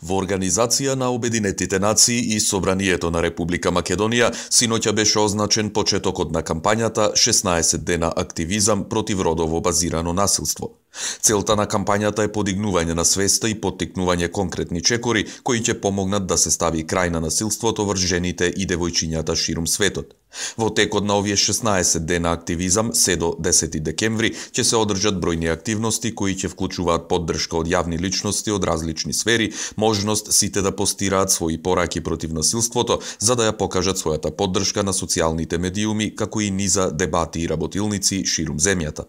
Во Организација на Обединетите нации и Собранието на Република Македонија синоќа беше означен почетокот на кампањата 16 дена активизам против родово базирано насилство. Целта на кампањата е подигнување на свеста и поттикнување конкретни чекори кои ќе помогнат да се стави крај на насилството врз жените и девојчињата ширум светот. Во текот на овие 16 дена активизам, се до 10 декември, ќе се одржат бројни активности кои ќе вклучуваат поддршка од јавни личности од различни сфери, можност сите да постираат своји пораки против насилството, за да ја покажат својата поддршка на социјалните медиуми, како и низа дебати и работилници ширум земјата.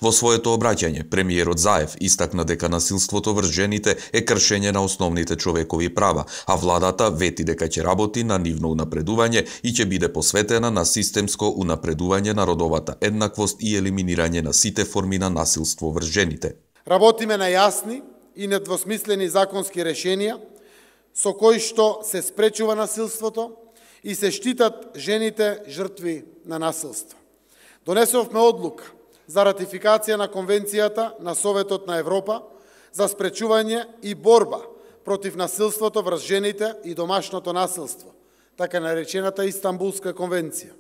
Во своето обраќање, премиерот Заев истакна дека насилството врз жените е кршење на основните човекови права, а владата вети дека ќе работи на нивно унапредување и ќе биде посветена на системско унапредување на родовата еднаквост и елиминирање на сите форми на насилство врз жените. Работиме на јасни и недвосмислени законски решенија со кои што се спречува насилството и се штитат жените жртви на насилство. Донесовме одлука за ратификација на Конвенцијата на Советот на Европа за спречување и борба против насилството врз жените и домашното насилство, така наречената Истанбулска конвенција.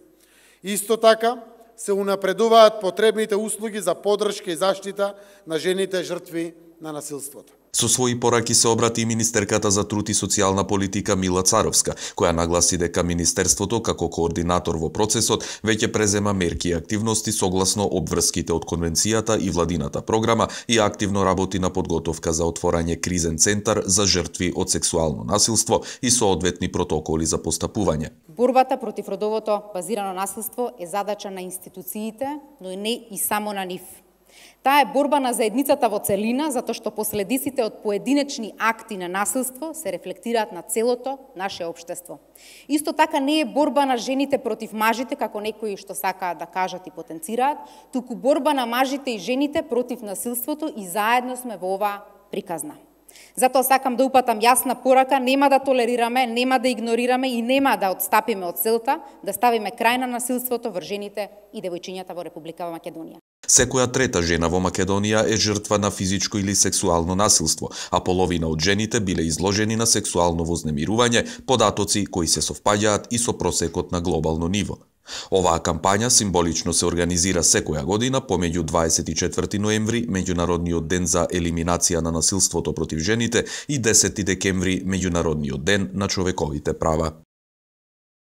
Исто така се унапредуваат потребните услуги за поддршка и заштита на жените жртви на насилството. Со своји пораки се обрати и министерката за труд и социјална политика Мила Царовска, која нагласи дека Министерството, како координатор во процесот, веќе презема мерки и активности согласно обврските од Конвенцијата и владината програма и активно работи на подготовка за отворање кризен центар за жртви од сексуално насилство и соодветни протоколи за постапување. Борбата против родовото базирано насилство е задача на институциите, но и не и само на нив. Таа е борба на заедницата во целина, затоа што последиците од поединечни акти на насилство се рефлектираат на целото наше општество. Исто така не е борба на жените против мажите, како некои што сакаат да кажат и потенцираат, туку борба на мажите и жените против насилството и заедно сме во оваа приказна. Затоа сакам да упатам јасна порака, нема да толерираме, нема да игнорираме и нема да отстапиме од целта да ставиме крај на насилството врз жените и девојчињата во Република Македонија. Секоја трета жена во Македонија е жртва на физичко или сексуално насилство, а половина од жените биле изложени на сексуално вознемирување, податоци кои се совпаѓаат и со просекот на глобално ниво. Оваа кампања символично се организира секоја година помеѓу 24 ноември, Меѓународниот ден за елиминација на насилството против жените, и 10 декември, Меѓународниот ден на човековите права.